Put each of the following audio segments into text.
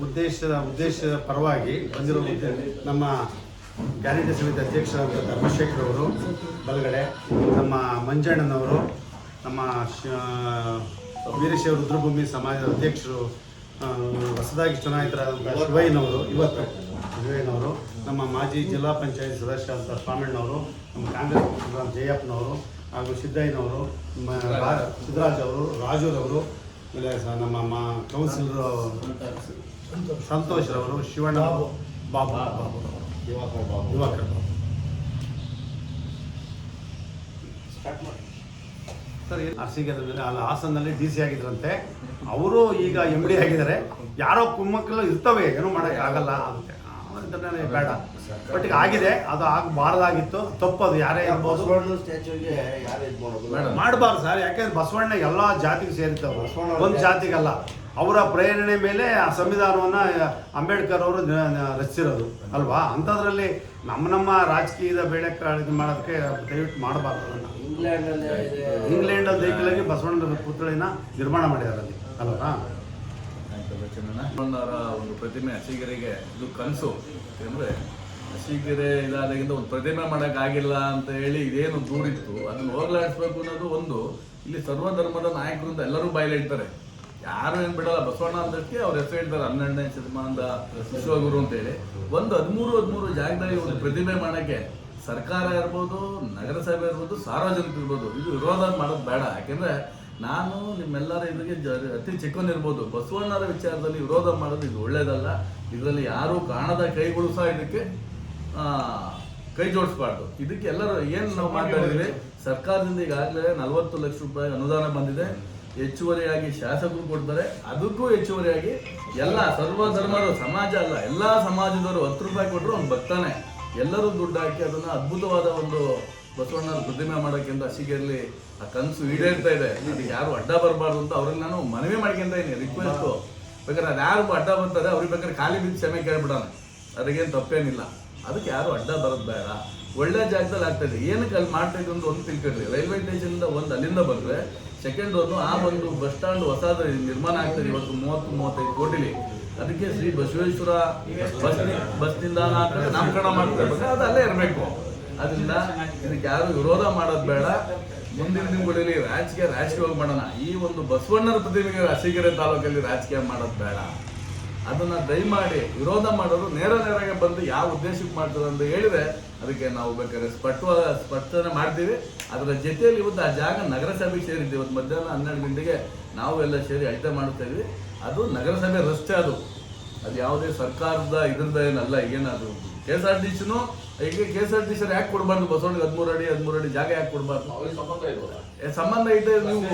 ಉದ್ದೇಶದ ಪರವಾಗಿ ಬಂದಿರೋ ನಮ್ಮ ಕ್ಯಾಬಿನೆಟ್ ಸಮಿತಿ ಅಧ್ಯಕ್ಷರಾದ ಧರ್ಮಶೇಖರ್ ಅವರು ಬಲಗಡೆ, ನಮ್ಮ ಮಂಜಣ್ಣನವರು, ನಮ್ಮ ವೀರಶೈವ ರುದ್ರಭೂಮಿ ಸಮಾಜದ ಅಧ್ಯಕ್ಷರು ಹೊಸದಾಗಿ ಚುನಾಯಿತರಾದಂಥ ಶಿವಯ್ಯನವರು, ನಮ್ಮ ಮಾಜಿ ಜಿಲ್ಲಾ ಪಂಚಾಯತ್ ಸದಸ್ಯರಾದಂಥ ಸ್ವಾಮಣ್ಣನವರು, ನಮ್ಮ ಕಾಂಗ್ರೆಸ್ ಪಕ್ಷದ ಜಯಪ್ಪನವರು ಹಾಗೂ ಸಿದ್ದಯ್ಯನವರು, ಸಿದ್ದರಾಜ್ ಅವರು, ರಾಜುರವರು, ಆಮೇಲೆ ನಮ್ಮ ಕೌನ್ಸಿಲರ್ ಸಂತೋಷರವರು, ಶಿವಣ್ಣ ಬಾಬು ದಿವಾಕರ್ ಬಾಬು ಸರ್ ಅರ್ಸಿಗೆ ಅಲ್ಲಿ ಹಾಸನಲ್ಲಿ DC ಆಗಿದ್ರಂತೆ. ಅವರು ಈಗ MD ಆಗಿದ್ದಾರೆ. ಯಾರೋ ಕುಮ್ಮಕ್ಕಳು ಇರ್ತವೆ, ಏನೂ ಮಾಡೋಕ್ಕೆ ಆಗಲ್ಲ ಅಂತೆ, ಬೇಡ. ಬಟ್ ಈಗ ಆಗಿದೆ, ಅದು ಆಗಬಾರ್ದಾಗಿತ್ತು, ತಪ್ಪದು. ಯಾರೇ ಇರ್ಬೋದು, ಮಾಡಬಾರ್ದು ಸರ್. ಯಾಕೆಂದ್ರೆ ಬಸವಣ್ಣ ಎಲ್ಲ ಜಾತಿಗೆ ಸೇರಿರ್ತವೆ, ಒಂದು ಜಾತಿಗಲ್ಲ. ಅವರ ಪ್ರೇರಣೆ ಮೇಲೆ ಆ ಸಂವಿಧಾನವನ್ನು ಅಂಬೇಡ್ಕರ್ ಅವರು ರಚಿಸಿರೋದು ಅಲ್ವಾ. ಅಂಥದ್ರಲ್ಲಿ ನಮ್ಮ ರಾಜಕೀಯದ ಬೇಳೆ ಇದು ಮಾಡೋದಕ್ಕೆ ದಯವಿಟ್ಟು ಮಾಡಬಾರ್ದು. ಅದನ್ನು ಇಂಗ್ಲೆಂಡಲ್ಲಿ ದೈಕಲಾಗಿ ಬಸವಣ್ಣನ ಪುತ್ಥಳಿನ ನಿರ್ಮಾಣ ಮಾಡಿದ್ದಾರೆ ಅಲ್ಲಿ ಅಲ್ವಾ. ಬಸವಣ್ಣವರ ಒಂದು ಪ್ರತಿಮೆ ಅರಸೀಕೆರೆಗೆ ಇದು ಕನಸು. ಯಾಕೆಂದರೆ ಅರಸೀಕೆರೆ ಇದಾದಾಗಿಂದ ಒಂದು ಪ್ರತಿಮೆ ಮಾಡೋಕ್ಕಾಗಿಲ್ಲ ಅಂತ ಹೇಳಿ ಇದೇನು ದೂರಿತ್ತು ಅದನ್ನು ಹೋಗ್ಲಾಡಿಸ್ಬೇಕು ಅನ್ನೋದು ಒಂದು. ಇಲ್ಲಿ ಸರ್ವಧರ್ಮದ ನಾಯಕರಿಂದ ಎಲ್ಲರೂ ಬಾಯಲ್ಲಿ ಹೇಳ್ತಾರೆ, ಯಾರು ಏನು ಬಿಡಲ್ಲ. ಬಸವಣ್ಣ ಅಂದಕ್ಕೆ ಅವ್ರ ಹೆಸರು ಹೇಳ್ತಾರೆ, 12ನೇ ಶತಮಾನದ ವಿಶ್ವಗುರು ಅಂತೇಳಿ. ಒಂದು 13 ಜಾಗದಲ್ಲಿ ಒಂದು ಪ್ರತಿಮೆ ಮಾಡೋಕ್ಕೆ ಸರ್ಕಾರ ಇರ್ಬೋದು, ನಗರಸಭೆ ಇರ್ಬೋದು, ಸಾರ್ವಜನಿಕರು ಇರ್ಬೋದು, ಇದು ವಿರೋಧ ಮಾಡೋದು ಬೇಡ. ಯಾಕೆಂದರೆ ನಾನು ನಿಮ್ಮೆಲ್ಲರ ಇದಕ್ಕೆ ಅತಿ ಚಿಕ್ಕವನಿರ್ಬೋದು, ಬಸವಣ್ಣರ ವಿಚಾರದಲ್ಲಿ ವಿರೋಧ ಮಾಡೋದು ಇದು ಒಳ್ಳೇದಲ್ಲ. ಇದರಲ್ಲಿ ಯಾರೂ ಕಾಣದ ಕೈಗಳು ಸಹ ಇದಕ್ಕೆ ಕೈ ಜೋಡಿಸ್ಬಾರ್ದು. ಇದಕ್ಕೆ ಎಲ್ಲರೂ ಏನು ನಾವು ಮಾತಾಡಿದ್ವಿ, ಸರ್ಕಾರದಿಂದ ಈಗಾಗಲೇ 40 ಲಕ್ಷ ರೂಪಾಯಿ ಅನುದಾನ ಬಂದಿದೆ. ಹೆಚ್ಚುವರಿಯಾಗಿ ಶಾಸಕರು ಕೊಡ್ತಾರೆ. ಅದಕ್ಕೂ ಹೆಚ್ಚುವರಿಯಾಗಿ ಎಲ್ಲ ಸರ್ವಧರ್ಮರು, ಸಮಾಜ ಅಲ್ಲ, ಎಲ್ಲ ಸಮಾಜದವರು 10 ರೂಪಾಯಿ ಕೊಟ್ಟರು ಅವ್ನು ಬರ್ತಾನೆ. ಎಲ್ಲರೂ ದುಡ್ಡು ಹಾಕಿ ಅದನ್ನು ಅದ್ಭುತವಾದ ಒಂದು ಬಸವಣ್ಣನ ಪ್ರತಿಮೆ ಮಾಡೋಕ್ಕಿಂತ ಅರಸೀಕೆರೆಯಲ್ಲಿ ಆ ಕನಸು ಈಡೇರ್ತಾ ಇದೆ. ಅದಕ್ಕೆ ಯಾರು ಅಡ್ಡ ಬರಬಾರ್ದು ಅಂತ ಅವ್ರಿಗೆ ನಾನು ಮನವಿ ಮಾಡ್ಕೊಂತ ಇದ್ದೀನಿ, ರಿಕ್ವೆಸ್ಟು. ಬೇಕಾದ್ರೆ ಅದು ಯಾರು ಅಡ್ಡ ಬರ್ತಾರೆ ಅವ್ರಿಗೆ ಬೇಕಾದ್ರೆ ಖಾಲಿ ಬಿದ್ದು ಕ್ಷಮೆ ಕೇಳ್ಬಿಡೋಣ, ಅದಕ್ಕೇನು ತಪ್ಪೇನಿಲ್ಲ. ಅದಕ್ಕೆ ಯಾರು ಅಡ್ಡ ಬರೋದು ಬೇಡ. ಒಳ್ಳೆ ಜಾಗದಲ್ಲಿ ಆಗ್ತಾಯಿದೆ. ಏನಕ್ಕೆ ಅಲ್ಲಿ ಮಾಡ್ತಾ ಇದ್ದು ಒಂದು ತಿಳ್ಕೊಳ್ರಿ. ರೈಲ್ವೆ ಸ್ಟೇಷನಿಂದ ಒಂದು ಅಲ್ಲಿಂದ ಬಂದರೆ ಸೆಕೆಂಡ್ ಒಂದು ಆ ಒಂದು ಬಸ್ ಸ್ಟ್ಯಾಂಡ್ ಹೊಸದು ನಿರ್ಮಾಣ ಆಗ್ತದೆ ಇವತ್ತು 30-35 ಕೋಟಿಲಿ. ಅದಕ್ಕೆ ಶ್ರೀ ಬಸವೇಶ್ವರ ಬಸ್ ನಿಲ್ದಾಣ ನಾಮಕರಣ ಮಾಡ್ತಾರೆ, ಅದು ಅಲ್ಲೇ ಇರಬೇಕು. ಅದರಿಂದ ಇದಕ್ಕೆ ಯಾರು ವಿರೋಧ ಮಾಡೋದು ಬೇಡ. ಮುಂದಿನ ದಿನಗಳಲ್ಲಿ ರಾಜಕೀಯವಾಗಿ ಮಾಡೋಣ. ಈ ಒಂದು ಬಸವಣ್ಣನ ಪ್ರತಿಮೆಗೆ ಅರಸೀಕೆರೆ ತಾಲೂಕಲ್ಲಿ ರಾಜಕೀಯ ಮಾಡೋದು ಬೇಡ. ಅದನ್ನು ದಯಮಾಡಿ ವಿರೋಧ ಮಾಡೋರು ನೇರವಾಗಿ ಬಂದು ಯಾವ ಉದ್ದೇಶಕ್ಕೆ ಮಾಡ್ತಾರೆ ಅಂತ ಹೇಳಿದ್ರೆ ಅದಕ್ಕೆ ನಾವು ಬೇಕಾದ್ರೆ ಸ್ಪಷ್ಟನೆ ಮಾಡ್ತೀವಿ. ಅದರ ಜೊತೆಯಲ್ಲಿ ಇವತ್ತು ಆ ಜಾಗ ನಗರಸಭೆಗೆ ಸೇರಿದ್ದೀವಿ. ಇವತ್ತು ಮಧ್ಯಾಹ್ನ 12 ಗಂಟೆಗೆ ನಾವು ಎಲ್ಲ ಸೇರಿ ಅಳತೆ ಮಾಡ್ತಾ ಇದ್ವಿ. ಅದು ನಗರಸಭೆ ರಸ್ತೆ, ಅದು ಯಾವುದೇ ಸರ್ಕಾರದ ಇದರಿಂದ ಏನಲ್ಲ. ಏನದು KSRTCನೂ ಈಗ KSRTC ಯಾಕೆ ಕೊಡಬಾರ್ದು ಬಸವಣ್ಣಿಗೆ 13 ಅಡಿ ಜಾಗ ಯಾಕೆ ಕೊಡಬಾರ್ದು? ಸಂಬಂಧ ಇದೆ. ನೀವು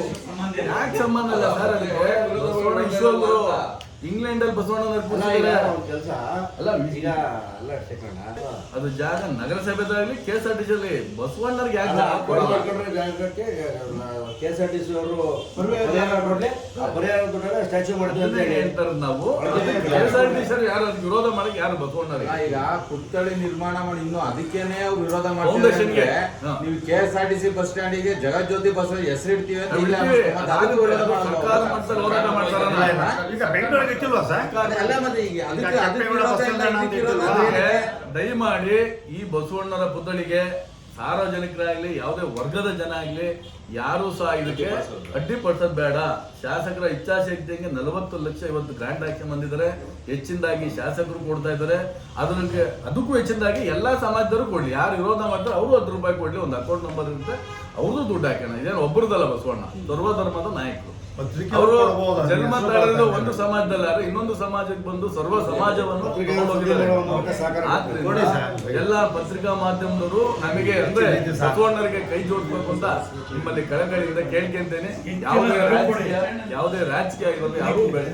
ಯಾಕೆ ಸಂಬಂಧ ಇಲ್ಲ ಸರ್? ಅದಕ್ಕೆ ಇಂಗ್ಲೆಂಡಲ್ಲಿ ಬಸವಣ್ಣ ಅದು ಜಾಗ ನಗರಸಭೆದಾಗಲಿ KSRTCಯಲ್ಲಿ ಬಸವಣ್ಣರಿಗೆ ಯಾಕೆ KSRTC ಅವರು ಪರಿಹಾರ ಸ್ಟ್ಯಾಚ್ಯೂ ಮಾಡ್ತೀವಿ ಹೇಳ್ತಾರೆ. ನಾವು KSRTC ಯಾರು ವಿರೋಧ ಮಾಡಕ್ಕೆ ಯಾರು ಬಸವಣ್ಣರಿಗೆ ಈಗ ಪುತ್ಥಳಿ ನಿರ್ಮಾಣ ಮಾಡಿ ಇನ್ನು ಅದಕ್ಕೇನೆ ಅವ್ರು ವಿರೋಧ ಮಾಡ್ತಾರೆ. ನೀವು KSRTC ಬಸ್ ಸ್ಟ್ಯಾಂಡಿಗೆ ಜಗಜ್ಯೋತಿ ಬಸ್ ಹೆಸರಿಡ್ತೀವಿ ಅಂತ ಸರ್ಕಾರ ಮಟ್ಟದಲ್ಲಿ ಹೋರಾಟ ಮಾಡ್ತಾರೆ. ದಯಮಾಡಿ ಈ ಬಸವಣ್ಣರ ಪುತ್ಥಳಿಗೆ ಸಾರ್ವಜನಿಕರಾಗಲಿ ಯಾವುದೇ ವರ್ಗದ ಜನ ಆಗಲಿ ಯಾರೂ ಸಹ ಇದಕ್ಕೆ ಅಡ್ಡಿಪಡಿಸೋದು ಬೇಡ. ಶಾಸಕರ ಇಚ್ಛಾಶಕ್ತಿಗೆ 40 ಲಕ್ಷ ಇವತ್ತು ಗ್ರಾಂಟ್ ಆಕ್ಷನ್ ಬಂದಿದ್ದಾರೆ. ಹೆಚ್ಚಿನದಾಗಿ ಶಾಸಕರು ಕೊಡ್ತಾ ಇದ್ದಾರೆ. ಅದಕ್ಕೂ ಹೆಚ್ಚಿನದಾಗಿ ಎಲ್ಲ ಸಮಾಜದವರು ಕೊಡ್ಲಿ. ಯಾರು ವಿರೋಧ ಮಾಡ್ತಾರೆ ಅವರು 10 ರೂಪಾಯಿ ಕೊಡ್ಲಿ. ಒಂದು ಅಕೌಂಟ್ ನಂಬರ್ ಇರುತ್ತೆ, ಅವ್ರದ್ದು ದುಡ್ಡು ಹಾಕೋಣ. ಇದೇನು ಒಬ್ಬರದಲ್ಲ ಬಸವಣ್ಣ, ಸರ್ವಧರ್ಮದ ನಾಯಕರು. ಅವರು ಜನ್ಮ ತಾಳಿದ ಒಂದು ಸಮಾಜದಲ್ಲ, ಇನ್ನೊಂದು ಸಮಾಜಕ್ಕೆ ಬಂದು ಸರ್ವ ಸಮಾಜವನ್ನು ಎಲ್ಲ ಪತ್ರಿಕಾ ಮಾಧ್ಯಮದವರು ನಮಗೆ ಅಂದ್ರೆ ಬಸವಣ್ಣರಿಗೆ ಕೈ ಜೋಡಿಸ್ಬೇಕು ಅಂತ ನಿಮ್ಮಲ್ಲಿ ಕಳಕಳಿಯಿಂದ ಕೇಳ್ಕೊಂತೇನೆ. ಯಾವುದೇ ರಾಜಕೀಯ ಆಗಿರೋದು ಯಾರು ಬೇಡ.